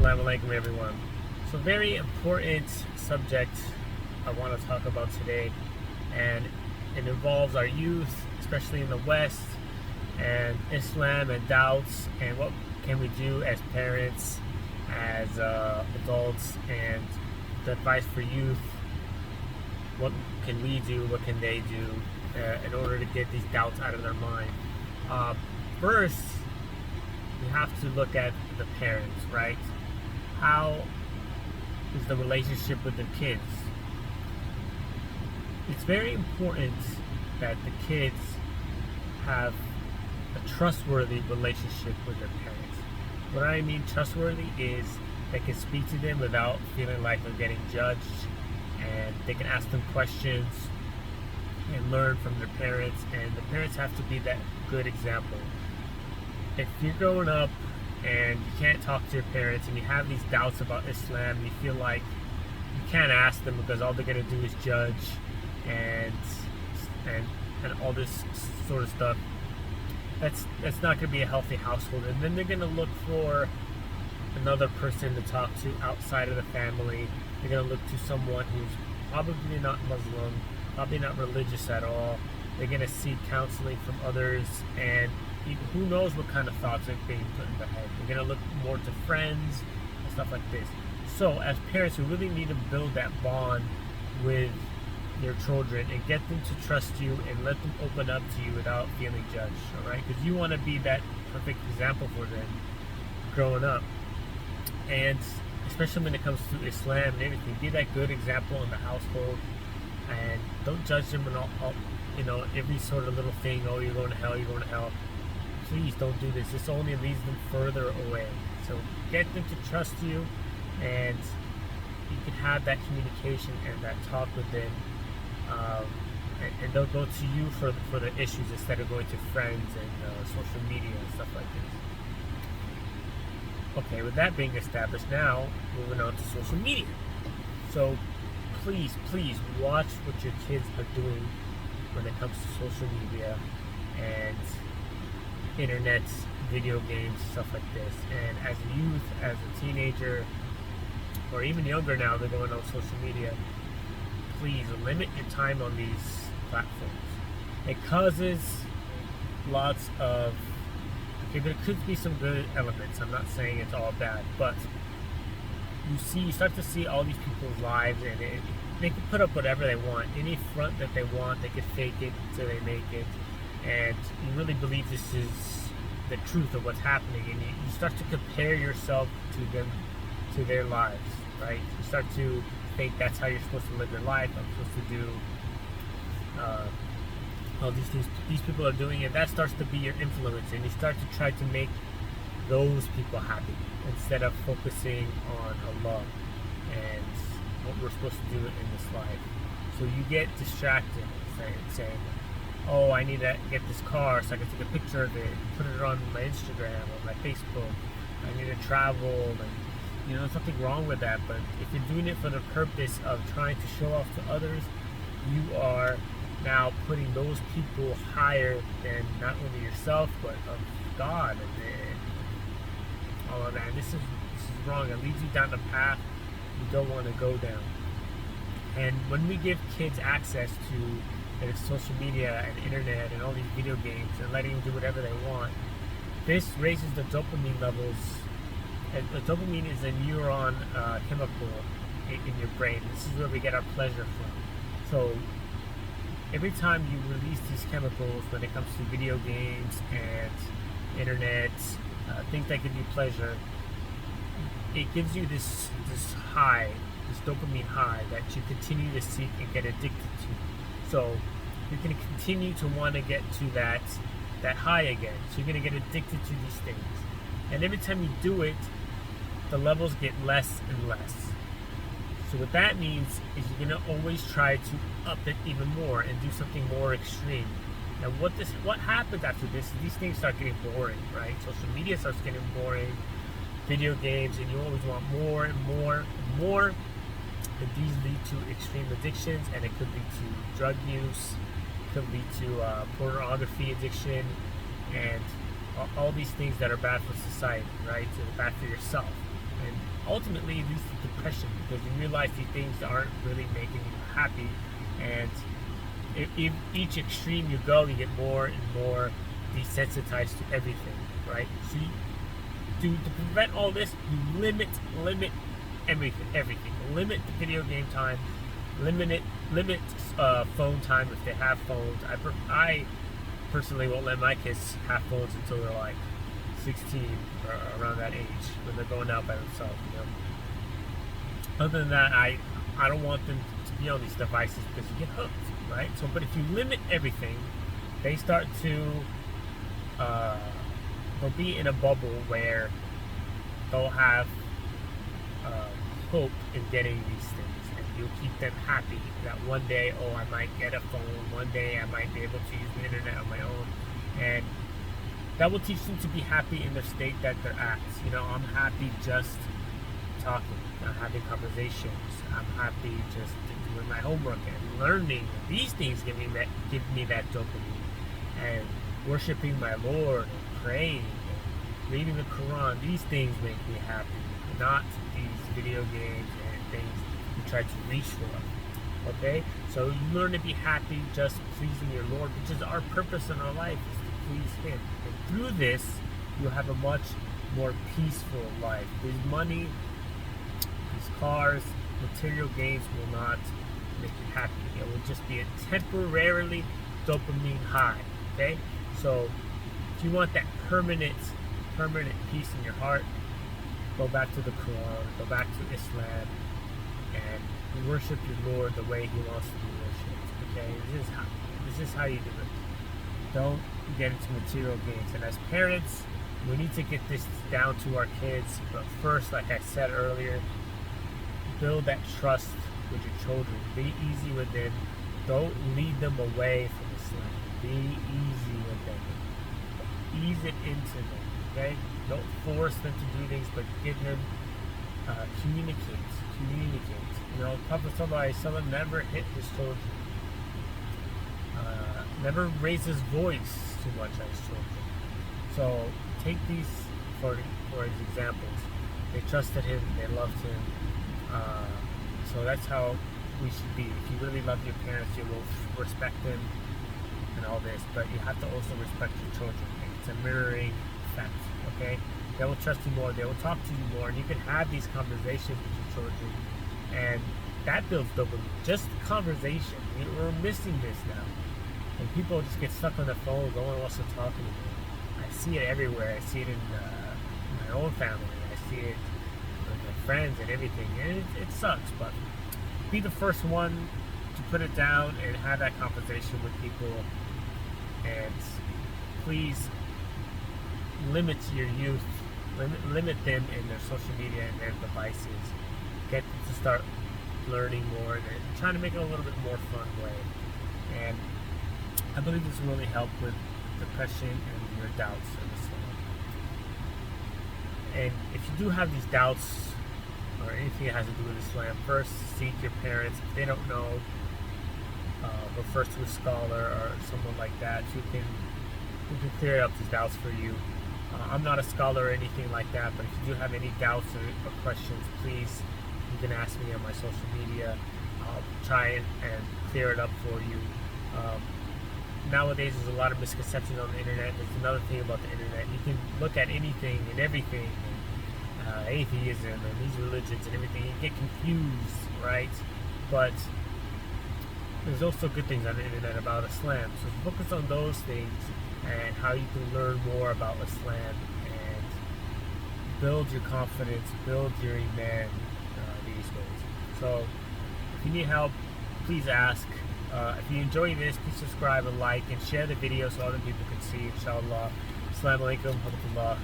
Assalamu alaikum, everyone. So, very important subject I want to talk about today, and it involves our youth, especially in the West, and Islam and doubts, and what can we do as parents, as adults, and the advice for youth. What can we do? What can they do in order to get these doubts out of their mind? First, we have to look at the parents, right? How is the relationship with the kids? It's very important that the kids have a trustworthy relationship with their parents. What I mean trustworthy is they can speak to them without feeling like they're getting judged, and they can ask them questions and learn from their parents, and the parents have to be that good example. If you're growing up and you can't talk to your parents and you have these doubts about Islam, and you feel like you can't ask them because all they're going to do is judge and all this sort of stuff, that's not going to be a healthy household. And then they're going to look for another person to talk to outside of the family. They're going to look to someone who's probably not Muslim, probably not religious at all. They're going to seek counseling from others, and who knows what kind of thoughts are being put in their head. They're going to look more to friends and stuff like this. So as parents, we really need to build that bond with your children and get them to trust you and let them open up to you without feeling judged, all right? Because you want to be that perfect example for them growing up. And especially when it comes to Islam and everything, be that good example in the household, and don't judge them and all every sort of little thing. Oh, you're going to hell, you're going to hell. Please don't do this. This only leads them further away. So get them to trust you, and you can have that communication and that talk with them, and they'll go to you for the issues instead of going to friends and social media and stuff like this. Okay, with that being established, now moving on to social media. So please watch what your kids are doing when it comes to social media and internet, video games, stuff like this. And as a youth, as a teenager, or even younger now, they're going on social media, please limit your time on these platforms. It causes lots of, okay, there could be some good elements. I'm not saying it's all bad, but you start to see all these people's lives, and they can put up whatever they want, any front that they want. They can fake it till they make it, and you really believe this is the truth of what's happening, and you start to compare yourself to them, to their lives, right? You start to think that's how you're supposed to live your life. I'm supposed to do all these things these people are doing, and that starts to be your influence, and you start to try to make those people happy instead of focusing on Allah and what we're supposed to do in this life. So you get distracted saying, oh, I need to get this car so I can take a picture of it, put it on my Instagram or my Facebook. I need to travel, and there's nothing wrong with that. But if you're doing it for the purpose of trying to show off to others, you are now putting those people higher than not only yourself but of God and all of that. And this is wrong. It leads you down the path you don't want to go down. And when we give kids access to social media and internet and all these video games and letting them do whatever they want, this raises the dopamine levels. And the dopamine is a neuron chemical in your brain. This is where we get our pleasure from. So every time you release these chemicals when it comes to video games and internet, things that give you pleasure, it gives you this high, this dopamine high that you continue to seek and get addicted to. So you're going to continue to want to get to that high again. So you're going to get addicted to these things. And every time you do it, the levels get less and less. So what that means is you're going to always try to up it even more and do something more extreme. Now what happens after this is these things start getting boring, right? Social media starts getting boring, video games, and you always want more and more and more. And these lead to extreme addictions, and it could lead to drug use, could lead to pornography addiction, and all these things that are bad for society, right? So bad for yourself. And ultimately it leads to depression because you realize these things aren't really making you happy, and if each extreme you go, you get more and more desensitized to everything, right? So to prevent all this, you limit everything. Limit the video game time, limit phone time if they have phones. I personally won't let my kids have phones until they're like 16 or around that age when they're going out by themselves. Other than that, I don't want them to be on these devices because you get hooked, right? So, but if you limit everything, they start to they'll be in a bubble where they'll have hope in getting these things, and you'll keep them happy that one day, oh, I might get a phone, one day I might be able to use the internet on my own, and that will teach them to be happy in the state that they're at. I'm happy just talking, I'm having conversations, I'm happy just doing my homework and learning. These things give me that dopamine, and worshiping my Lord and praying and reading the Quran. These things make me happy, not these video games and things you try to reach for. Okay, so you learn to be happy just pleasing your Lord, which is our purpose in our life, is to please Him. And through this, you'll have a much more peaceful life. This money, these cars, material gains will not make you happy. It will just be a temporarily dopamine high. Okay, so if you want that permanent peace in your heart, go back to the Quran, go back to Islam, and worship your Lord the way He wants to be worshipped. Okay, this is how you do it. Don't get into material gains. And as parents, we need to get this down to our kids. But first, like I said earlier, build that trust with your children. Be easy with them. Don't lead them away from Islam. Be easy with them. Ease it into them. Okay? Don't force them to do things, but give them communicate. Prophet ﷺ never hit his children. Never raised his voice too much on his children. So take these for his examples. They trusted him, they loved him. So that's how we should be. If you really love your parents, you will respect them and all this, but you have to also respect your children. It's a mirroring effect, okay? They will trust you more, they will talk to you more, and you can have these conversations with your children, and that builds dopamine. Just conversation. We're missing this now. And people just get stuck on the phone, no one wants to talk to me. I see it everywhere. I see it in my own family. I see it with my friends and everything. And it sucks, but be the first one to put it down and have that conversation with people. And please limit your youth, limit them in their social media and their devices. Get them to start learning more and trying to make it a little bit more fun way. And I believe this will really help with depression and your doubts in Islam. And if you do have these doubts or anything that has to do with Islam, first seek your parents. If they don't know, refer to a scholar or someone like that who can clear up these doubts for you. I'm not a scholar or anything like that, but if you do have any doubts or questions, please, you can ask me on my social media. I'll try and clear it up for you. Nowadays, there's a lot of misconceptions on the internet. There's another thing about the internet. You can look at anything and everything, and atheism and these religions and everything. You get confused, right? But there's also good things on the internet about Islam. So focus on those things and how you can learn more about Islam and build your confidence, build your iman these days. So if you need help, please ask. If you enjoy this, please subscribe and like and share the video so other people can see. Inshallah. Assalamu alaikum wa rahmatullah.